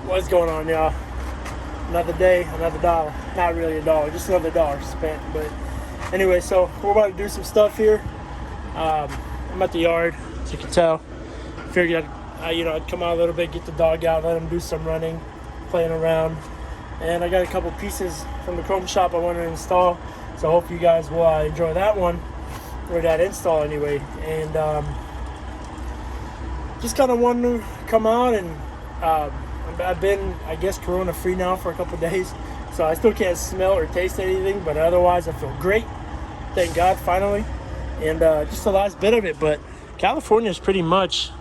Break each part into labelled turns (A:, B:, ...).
A: What's going on, y'all? Another day, another dollar. Not really a dollar, just another dollar spent. But anyway, so we're about to do some stuff here. I'm at the yard, as you can tell. Figured I'd come out a little bit, get the dog out, let him do some running, playing around. And I got a couple pieces from the chrome shop I want to install. So I hope you guys will enjoy that one, or that install anyway. And just kind of wanted to come out and I've been, I guess, corona free now for a couple days, so I still can't smell or taste anything, but otherwise I feel great, thank God, finally. And just the last bit of it, but California is pretty much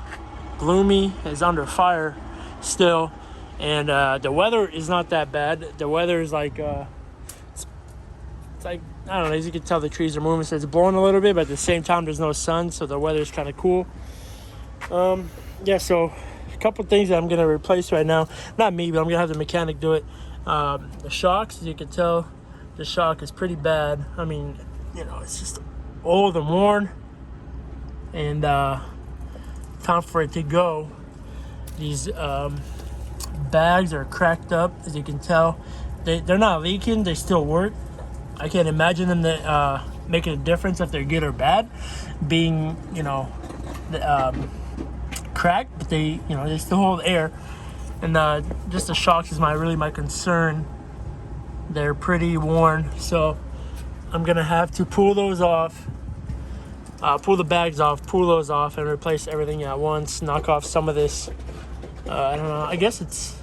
A: gloomy, is under fire still, and the weather is not that bad. The weather is like it's like, I don't know, as you can tell the trees are moving, so it's blowing a little bit, but at the same time there's no sun, so the weather is kind of cool. Yeah, so a couple things that I'm going to replace right now. Not me, but I'm going to have the mechanic do it. The shocks, as you can tell, the shock is pretty bad. I mean, it's just old and worn. And time for it to go. These bags are cracked up, as you can tell. They're not leaking. They still work. I can't imagine them that, making a difference if they're good or bad. Being, cracked, but they still hold air, and just the shocks is my concern. They're pretty worn, so I'm gonna have to pull those off, pull the bags off, pull those off, and replace everything at once. Knock off some of this. I don't know. I guess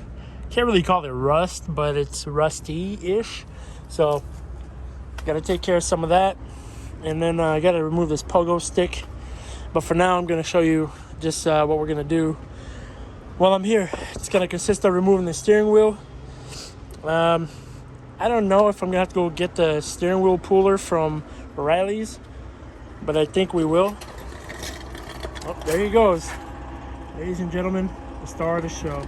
A: can't really call it rust, but it's rusty-ish. So gotta take care of some of that, and then I gotta remove this pogo stick. But for now, I'm gonna show you just what we're gonna do while I'm here. It's gonna consist of removing the steering wheel. I don't know if I'm gonna have to go get the steering wheel puller from Riley's, but I think we will. Oh, there he goes. Ladies and gentlemen, the star of the show.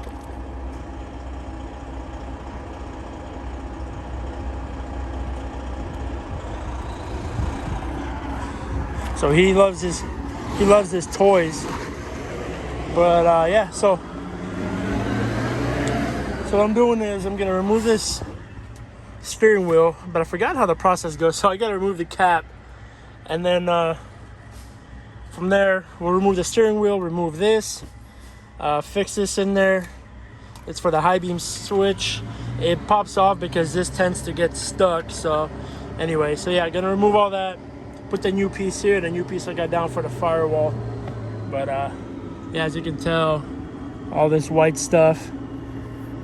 A: So he loves his toys. But yeah, so what I'm doing is I'm gonna remove this steering wheel, but I forgot how the process goes, so I gotta remove the cap, and then from there we'll remove the steering wheel, remove this, fix this in there. It's for the high beam switch. It pops off because this tends to get stuck. So anyway, so yeah, I'm gonna remove all that, put the new piece here, the new piece I got down for the firewall. But yeah, as you can tell, all this white stuff,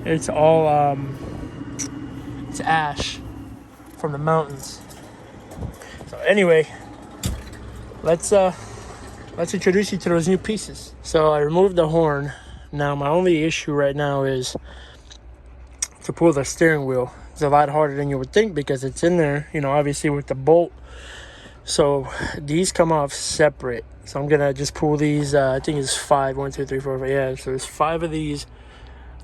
A: it's all it's ash from the mountains. So anyway, let's introduce you to those new pieces. So I removed the horn. Now my only issue right now is to pull the steering wheel. It's a lot harder than you would think because it's in there, obviously with the bolt. So these come off separate. So I'm gonna just pull these. I think it's 5. 1, 2, 3, 4, 5. Yeah. So there's 5 of these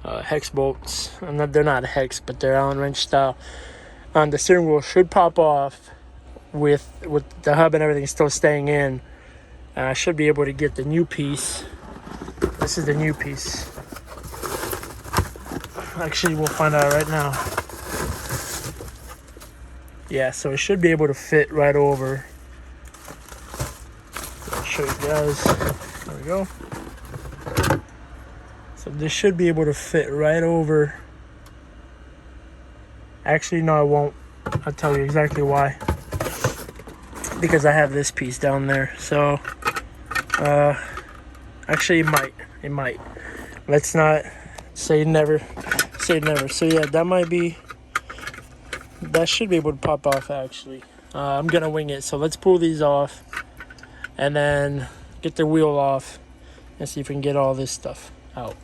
A: hex bolts. They're not hex, but they're Allen wrench style. The steering wheel should pop off with the hub and everything still staying in. And I should be able to get the new piece. This is the new piece. Actually, we'll find out right now. Yeah, so it should be able to fit right over. I'll show you guys. There we go. So this should be able to fit right over. Actually, no, it won't. I'll tell you exactly why. Because I have this piece down there. So, actually, it might. Let's not say never. Say never. So yeah, that should be able to pop off, actually. I'm gonna wing it. So let's pull these off and then get the wheel off and see if we can get all this stuff out.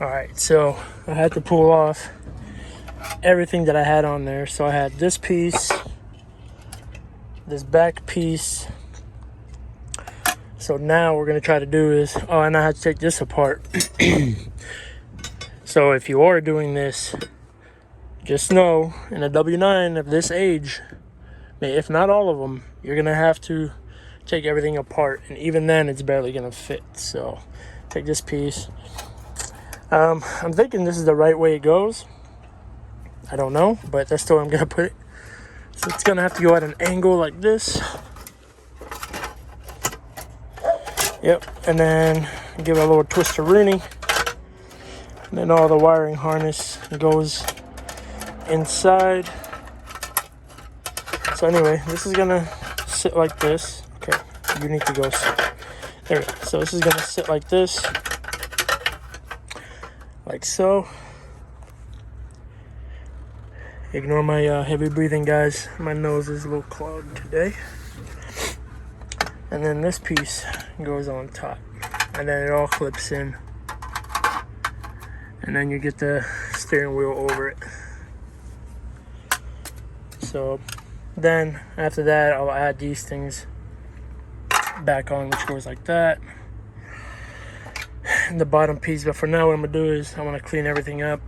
A: Alright, so I had to pull off everything that I had on there. So I had this piece, this back piece. So now what we're gonna try to do is, and I had to take this apart. So if you are doing this, just know in a W9 of this age, if not all of them, you're gonna have to take everything apart, and even then it's barely gonna fit. So take this piece. I'm thinking this is the right way it goes. I don't know, but that's still where I'm gonna put it. So it's gonna have to go at an angle like this. Yep, and then give it a little twist of Rooney. And then all the wiring harness goes inside. So anyway, this is gonna sit like this. Okay, you need to go. There we go. So this is gonna sit like this. Like so. Ignore my heavy breathing, guys. My nose is a little clogged today. And then this piece goes on top. And then it all clips in. And then you get the steering wheel over it. So then after that, I'll add these things back on, which goes like that. And the bottom piece. But for now, what I'm gonna do is I want to clean everything up.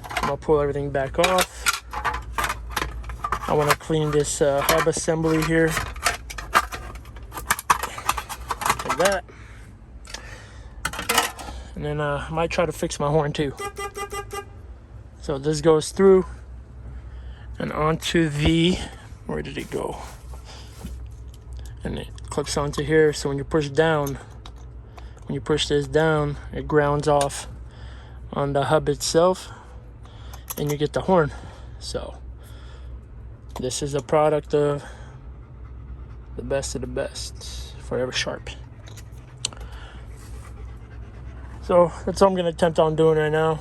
A: I'm gonna pull everything back off. I want to clean this hub assembly here. Like that. And then I might try to fix my horn too. So this goes through and onto the, where did it go? And it clips onto here. So when you push down, when you push this down, it grounds off on the hub itself and you get the horn. So this is a product of the best of the best, Forever Sharp. So that's all I'm gonna attempt on doing right now.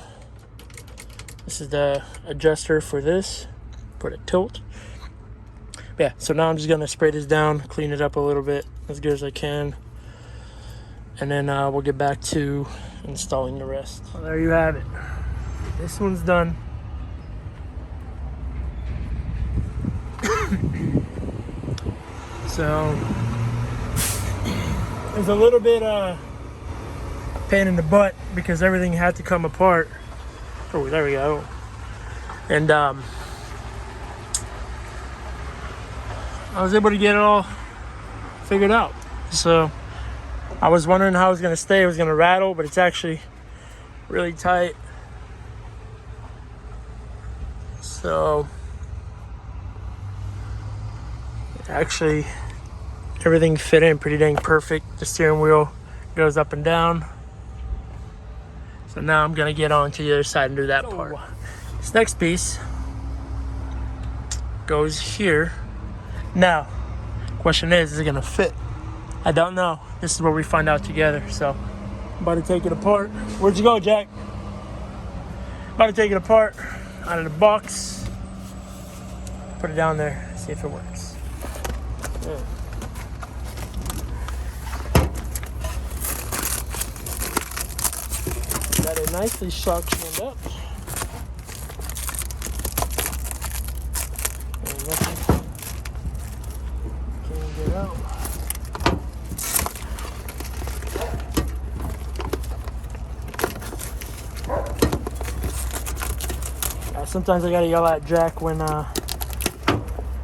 A: This is the adjuster for this, put it tilt. Yeah, so now I'm just gonna spray this down, clean it up a little bit as good as I can. And then we'll get back to installing the rest. Well, there you have it. This one's done. So there's a little bit pain in the butt because everything had to come apart. Oh, there we go. And I was able to get it all figured out. So I was wondering how it was gonna stay. It was gonna rattle, but it's actually really tight. So actually everything fit in pretty dang perfect. The steering wheel goes up and down. So now I'm gonna get on to the other side and do that part. This next piece goes here. Now, question is it gonna fit? I don't know. This is where we find out together. So I'm about to take it apart. Where'd you go, Jack? About to take it apart out of the box. Put it down there, see if it works. Yeah. Got it nicely sharpened up. And nothing can get out. Sometimes I gotta yell at Jack when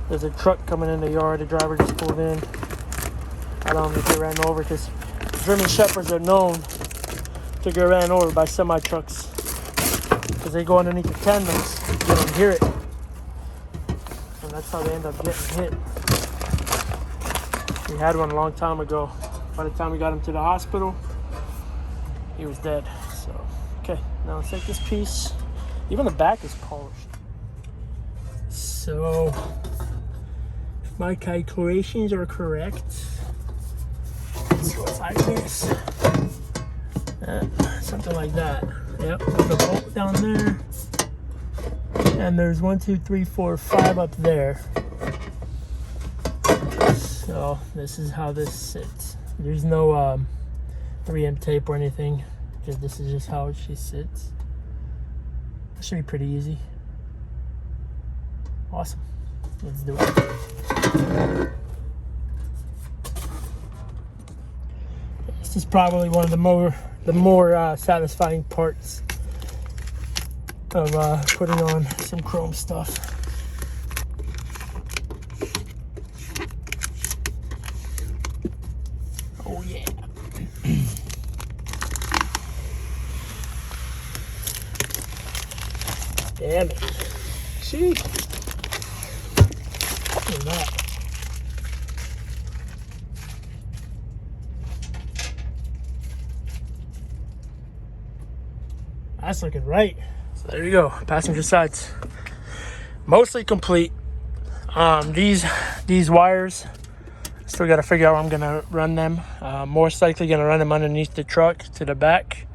A: there's a truck coming in the yard. The driver just pulled in. I don't get ran over because German Shepherds are known to get ran over by semi trucks because they go underneath the tandems. You don't hear it, and that's how they end up getting hit. We had one a long time ago. By the time we got him to the hospital, he was dead. So okay, now let's take this piece. Even the back is polished. So, if my calculations are correct, let's go like this. Something like that. Yep, there's a bolt down there. And there's 1, 2, 3, 4, 5 up there. So, this is how this sits. There's no 3M tape or anything. Because this is just how she sits. Should be pretty easy. Awesome. Let's do it. This is probably one of the more satisfying parts of putting on some chrome stuff. Oh yeah. Damn it. See? Look at that. That's looking right. So there you go. Passenger sides. Mostly complete. These wires, still got to figure out how I'm going to run them. Most likely going to run them underneath the truck to the back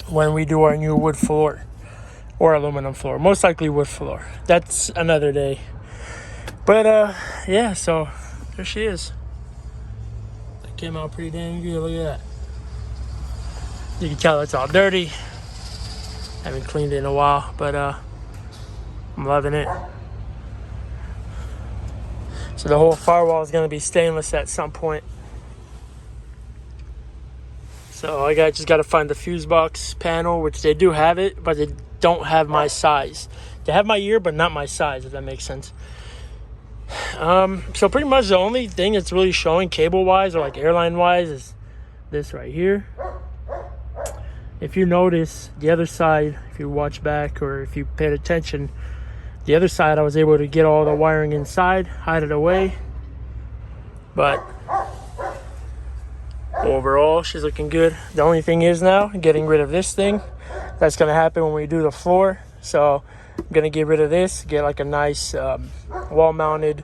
A: when we do our new wood floor or aluminum floor. Most likely wood floor. That's another day. But yeah, so there she is. That came out pretty dang good. Look at that. You can tell it's all dirty. Haven't cleaned it in a while, but I'm loving it. So the whole firewall is going to be stainless at some point. So I just got to find the fuse box panel, which they do have it, but they don't have my size. They have my ear, but not my size, if that makes sense. So pretty much the only thing that's really showing cable-wise or like airline-wise is this right here. If you notice, the other side, if you watch back or if you paid attention, the other side I was able to get all the wiring inside, hide it away. But overall, she's looking good. The only thing is now, getting rid of this thing. That's going to happen when we do the floor. So I'm going to get rid of this, get like a nice wall-mounted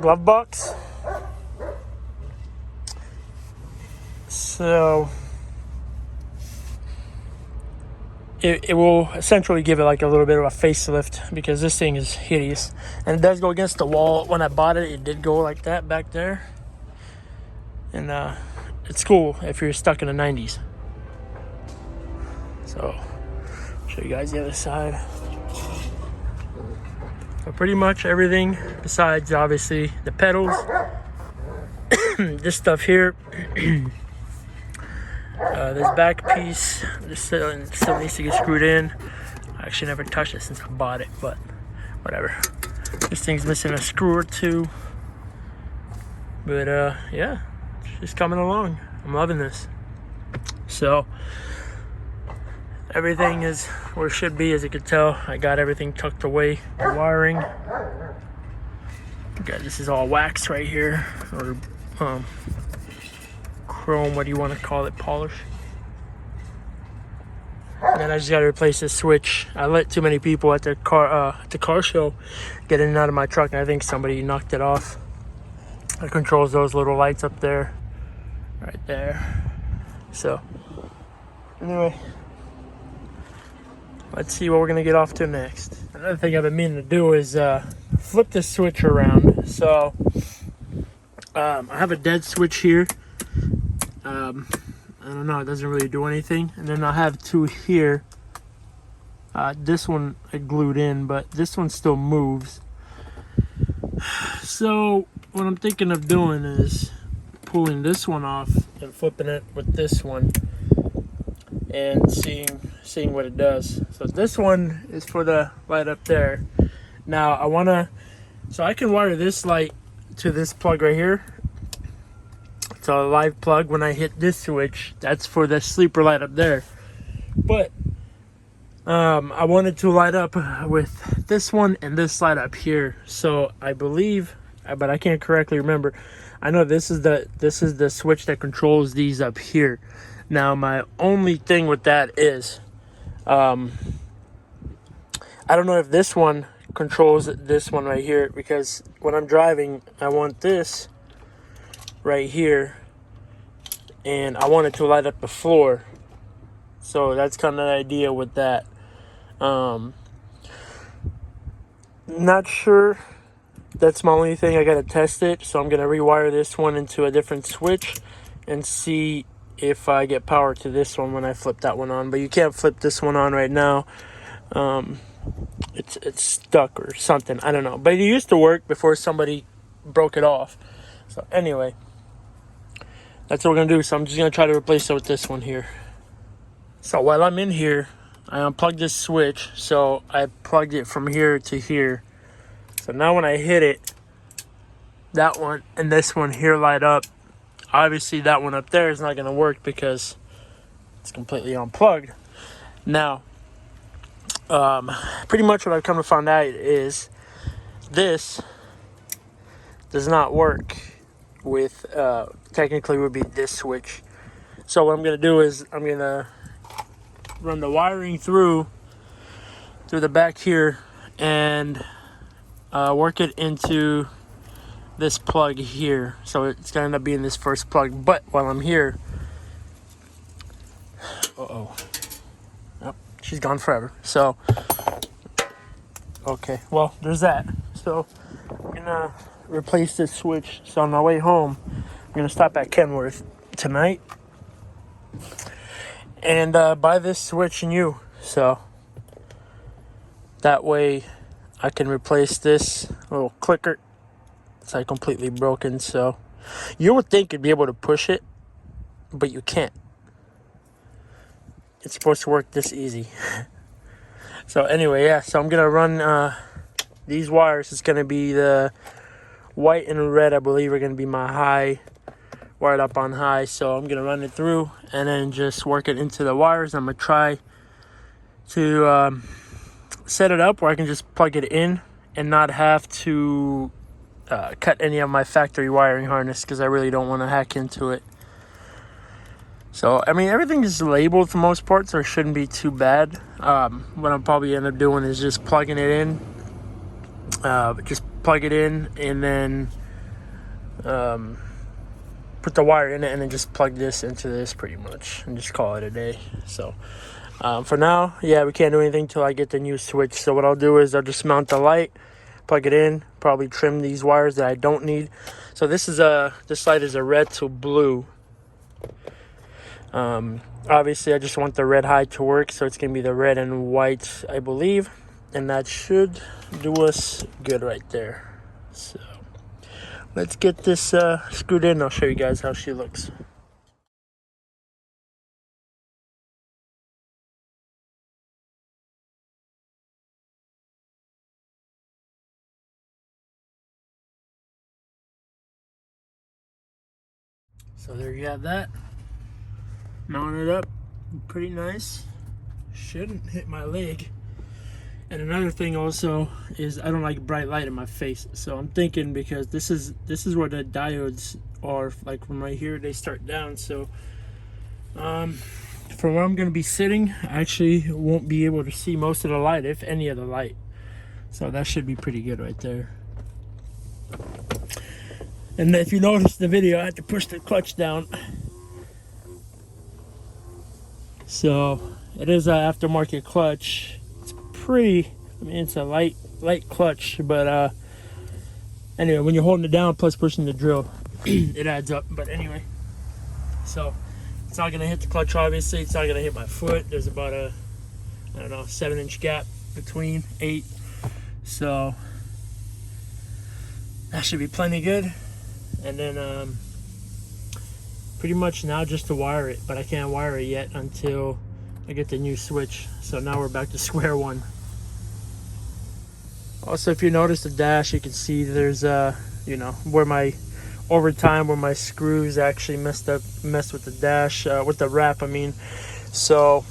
A: glove box. So it will essentially give it like a little bit of a facelift because this thing is hideous. And it does go against the wall. When I bought it, it did go like that back there. And it's cool if you're stuck in the 90s. So, show you guys the other side. So pretty much everything besides obviously the pedals. This stuff here. This back piece, this still needs to get screwed in. I actually never touched it since I bought it, but whatever. This thing's missing a screw or two. But yeah, it's just coming along. I'm loving this. So everything is where it should be, as you can tell. I got everything tucked away. The wiring. Okay, this is all wax right here, or chrome, what do you want to call it, polish. And then I just got to replace this switch. I let too many people at the car show get in and out of my truck, and I think somebody knocked it off. It controls those little lights up there, right there. So anyway, let's see what we're gonna get off to next. Another thing I've been meaning to do is flip the switch around. So I have a dead switch here. I don't know, it doesn't really do anything. And then I have two here. This one I glued in, but this one still moves. So what I'm thinking of doing is pulling this one off and flipping it with this one and seeing what it does. So this one is for the light up there. Now so I can wire this light to this plug right here. It's a live plug. When I hit this switch, that's for the sleeper light up there. But I wanted to light up with this one and this light up here. So I believe, but I can't correctly remember. I know this is the switch that controls these up here. Now my only thing with that is, I don't know if this one controls this one right here, because when I'm driving, I want this right here, and I want it to light up the floor. So that's kind of the idea with that. Not sure. That's my only thing. I gotta test it, so I'm gonna rewire this one into a different switch and see if I get power to this one when I flip that one on. But you can't flip this one on right now. It's stuck or something, I don't know, but it used to work before somebody broke it off. So anyway, that's what we're gonna do. So I'm just gonna try to replace it with this one here. So while I'm in here, I unplugged this switch, so I plugged it from here to here. So now when I hit it, that one and this one here light up. Obviously that one up there is not gonna work because it's completely unplugged. Now Pretty much what I've come to find out is this does not work with, technically would be this switch. So what I'm going to do is I'm going to run the wiring through the back here and work it into this plug here. So it's going to end up being this first plug. But while I'm here, oh, she's gone forever. So, okay, well, there's that. So I'm going to replace this switch. So on my way home, I'm going to stop at Kenworth tonight and buy this switch new. So that way I can replace this little clicker. It's like completely broken. So you would think you'd be able to push it, but you can't. It's supposed to work this easy. So anyway, yeah, so I'm gonna run these wires. It's gonna be the white and red, I believe, are gonna be my high, wired up on high. So I'm gonna run it through and then just work it into the wires. I'm gonna try to set it up where I can just plug it in and not have to cut any of my factory wiring harness, because I really don't want to hack into it. So I mean, everything is labeled for most part, so it shouldn't be too bad. What I'll probably end up doing is just plugging it in, just plug it in and then put the wire in it and then just plug this into this pretty much and just call it a day. So for now, yeah, we can't do anything till I get the new switch. So what I'll do is I'll just mount the light, plug it in, probably trim these wires that I don't need. So this light is a red to blue. Obviously I just want the red high to work, so it's gonna be the red and white, I believe, and that should do us good right there. So let's get this screwed in. I'll show you guys how she looks. So there you have that, mounted up pretty nice, shouldn't hit my leg. And another thing also is I don't like bright light in my face, so I'm thinking, because this is where the diodes are, like from right here they start down. So from where I'm going to be sitting, I actually won't be able to see most of the light, if any of the light. So that should be pretty good right there. And if you notice the video, I had to push the clutch down. So it is an aftermarket clutch. It's pretty, I mean, it's a light clutch, but anyway, when you're holding it down plus pushing the drill, it adds up. But anyway, so it's not gonna hit the clutch, obviously. It's not gonna hit my foot. There's about a, I don't know, 7-inch gap between, 8. So that should be plenty good. And then pretty much now just to wire it, but I can't wire it yet until I get the new switch. So now we're back to square one. Also, if you notice the dash, you can see there's you know, where my, over time, where my screws actually messed with the dash, with the wrap, I mean. So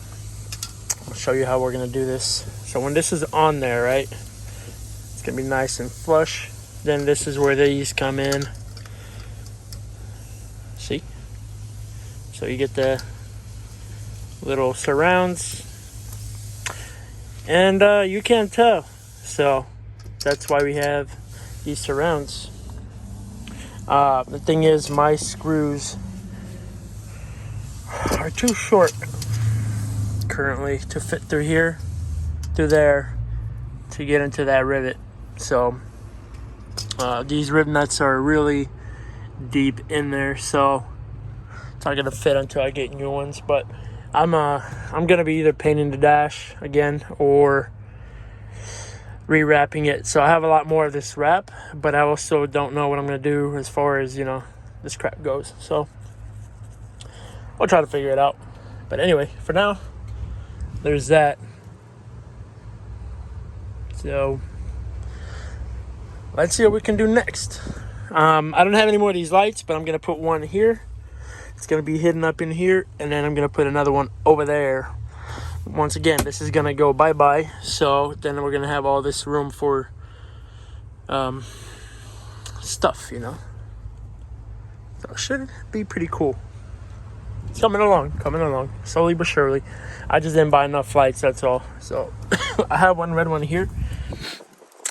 A: I'll show you how we're gonna do this. So when this is on there, right, it's gonna be nice and flush. Then this is where these come in. See? So you get the little surrounds, and you can't tell. So that's why we have these surrounds. The thing is, my screws are too short currently to fit through here, through there, to get into that rivet. So these rib nuts are really deep in there, so it's not gonna fit until I get new ones. But I'm gonna be either painting the dash again or rewrapping it. So I have a lot more of this wrap, but I also don't know what I'm gonna do as far as, you know, this crap goes. So I'll try to figure it out. But anyway, for now, there's that. So let's see what we can do next. I don't have any more of these lights, but I'm gonna put one here. It's gonna be hidden up in here, and then I'm gonna put another one over there. once again, this is gonna go bye-bye. So then we're gonna have all this room for stuff, you know. So it should be pretty cool. It's coming along, slowly but surely. I just didn't buy enough lights, that's all. So I have one red one here,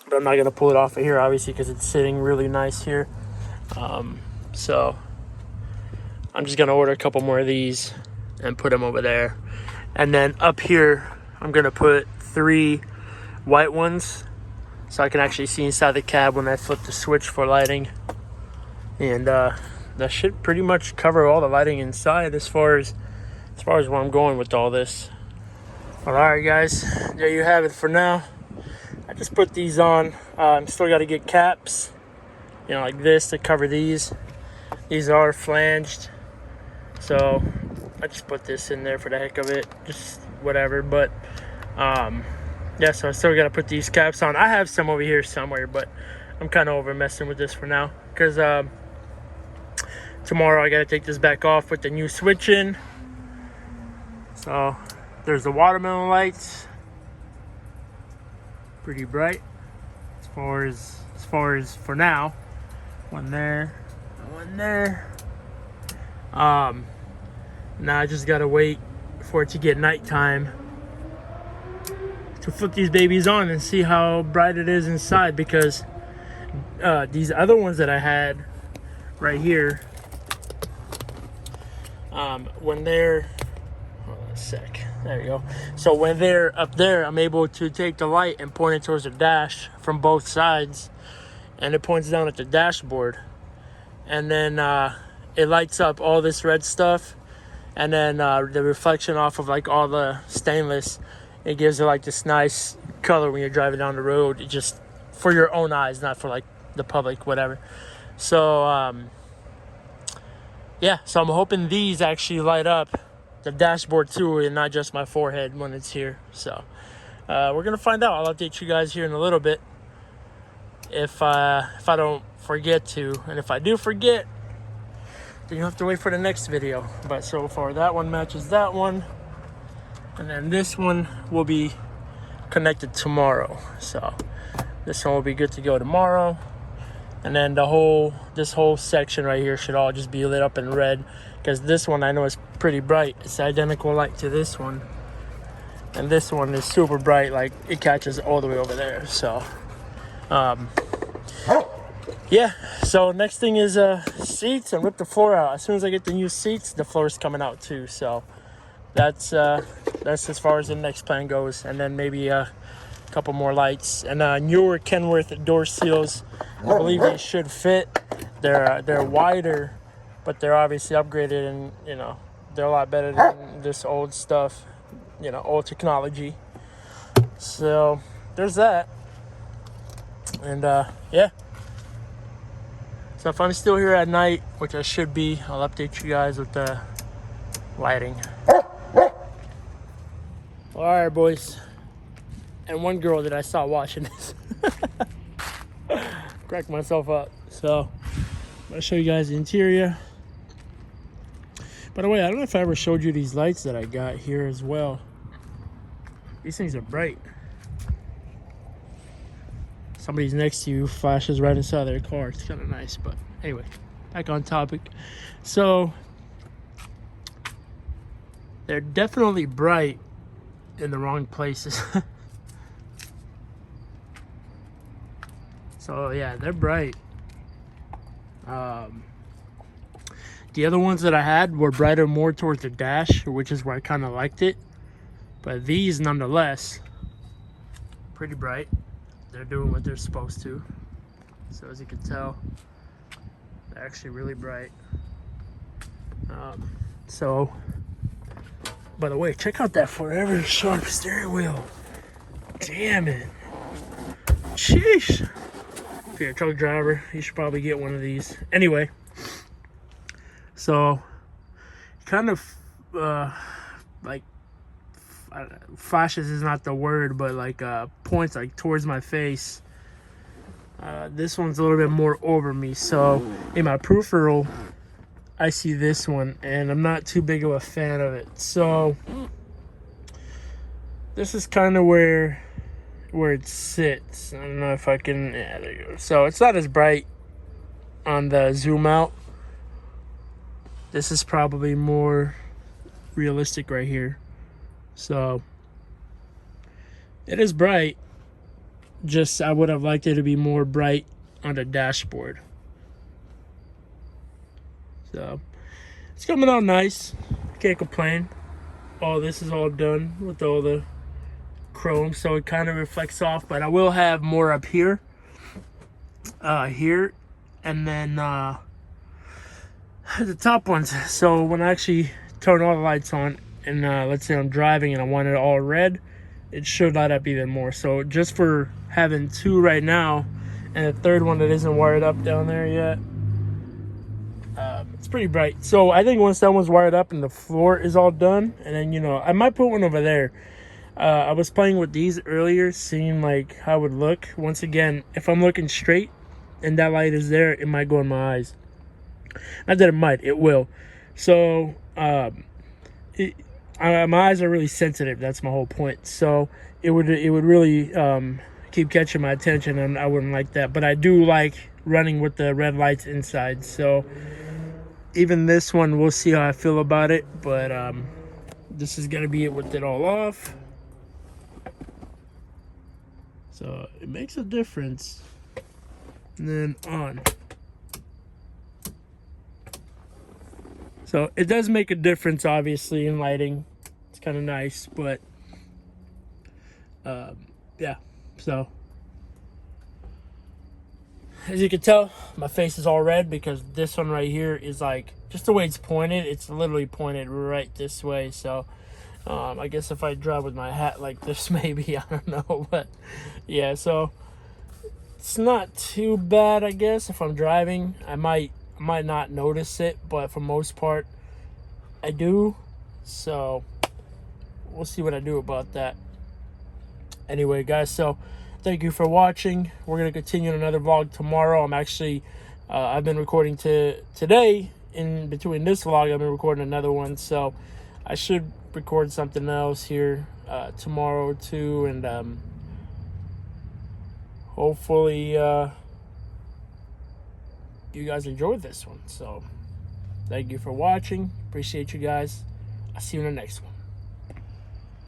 A: but I'm not gonna pull it off of here, obviously, because it's sitting really nice here. So I'm just gonna order a couple more of these and put them over there. And then up here, I'm gonna put 3 white ones so I can actually see inside the cab when I flip the switch for lighting. And that should pretty much cover all the lighting inside as far as where I'm going with all this. All right, guys, there you have it for now. I just put these on. I'm still got to get caps, you know, like this to cover these. These are flanged, so I just put this in there for the heck of it, just whatever. But yeah, so I still got to put these caps on. I have some over here somewhere, but I'm kind of over messing with this for now because tomorrow I got to take this back off with the new switch in. So there's the watermelon lights, pretty bright as far as for now. One there, one there. Now I just gotta wait for it to get nighttime to flip these babies on and see how bright it is inside, because these other ones that I had right here, when they're, hold on a sec, there you go. So when they're up there, I'm able to take the light and point it towards the dash from both sides, and it points down at the dashboard, and then it lights up all this red stuff, and then the reflection off of like all the stainless, it gives it like this nice color when you're driving down the road. It just for your own eyes, not for like the public, whatever. So yeah, so I'm hoping these actually light up the dashboard too, and not just my forehead when it's here. So we're gonna find out. I'll update you guys here in a little bit if I don't forget to, and if I do forget, then you have to wait for the next video. But so far that one matches that one, and then this one will be connected tomorrow. So this one will be good to go tomorrow, and then this whole section right here should all just be lit up in red, because this one I know is pretty bright. It's identical light to this one, and this one is super bright, like it catches all the way over there. So yeah, so next thing is seats, and rip the floor out. As soon as I get the new seats, the floor's coming out too. So that's as far as the next plan goes. And then maybe a couple more lights and newer Kenworth door seals. I believe they should fit. They're wider, but they're obviously upgraded, and you know, they're a lot better than this old stuff, you know, old technology. So there's that. And yeah, so if I'm still here at night, which I should be, I'll update you guys with the lighting. All right, boys, and one girl that I saw watching this. Cracked myself up. So I'll show you guys the interior. By the way, I don't know if I ever showed you these lights that I got here as well. These things are bright. Somebody's next to you, flashes right inside their car. It's kind of nice. But anyway, back on topic. So they're definitely bright in the wrong places. So yeah, they're bright. The other ones that I had were brighter more towards the dash, which is where I kind of liked it. But these, nonetheless, pretty bright. They're doing what they're supposed to. So as you can tell, they're actually really bright. So, by the way, check out that forever sharp steering wheel. Damn it. Sheesh. If you're a truck driver, you should probably get one of these. Anyway, so kind of like flashes is not the word, but like points like towards my face. This one's a little bit more over me, so in my peripheral I see this one, and I'm not too big of a fan of it. So this is kind of where it sits. I don't know if I can, yeah, there you go. So it's not as bright on the zoom out. This is probably more realistic right here. So it is bright, just I would have liked it to be more bright on the dashboard. So it's coming out nice, can't complain. All this is all done with all the chrome, so it kind of reflects off, but I will have more up here, here, and then the top ones. So when I actually turn all the lights on and let's say I'm driving and I want it all red, it should light up even more. So just for having two right now and a third one that isn't wired up down there yet, it's pretty bright. So I think once that one's wired up and the floor is all done, and then, you know, I might put one over there. I was playing with these earlier, seeing like how it would look. Once again, if I'm looking straight and that light is there, it might go in my eyes. Not that it might, it will. So my eyes are really sensitive. That's my whole point. So it would really keep catching my attention, and I wouldn't like that. But I do like running with the red lights inside. So even this one, we'll see how I feel about it. But this is gonna be it with it all off. So it makes a difference. And then on. So it does make a difference, obviously, in lighting. It's kind of nice, but yeah. So as you can tell, my face is all red because this one right here is like, just the way it's pointed, it's literally pointed right this way. So I guess if I drive with my hat like this, maybe, I don't know, but yeah. So it's not too bad, I guess. If I'm driving, I might not notice it, but for most part I do. So we'll see what I do about that. Anyway, guys, so thank you for watching. We're gonna continue another vlog tomorrow. I'm actually I've been recording today. In between this vlog, I've been recording another one, so I should record something else here tomorrow too, and hopefully you guys enjoyed this one. So thank you for watching. Appreciate you guys. I'll see you in the next one.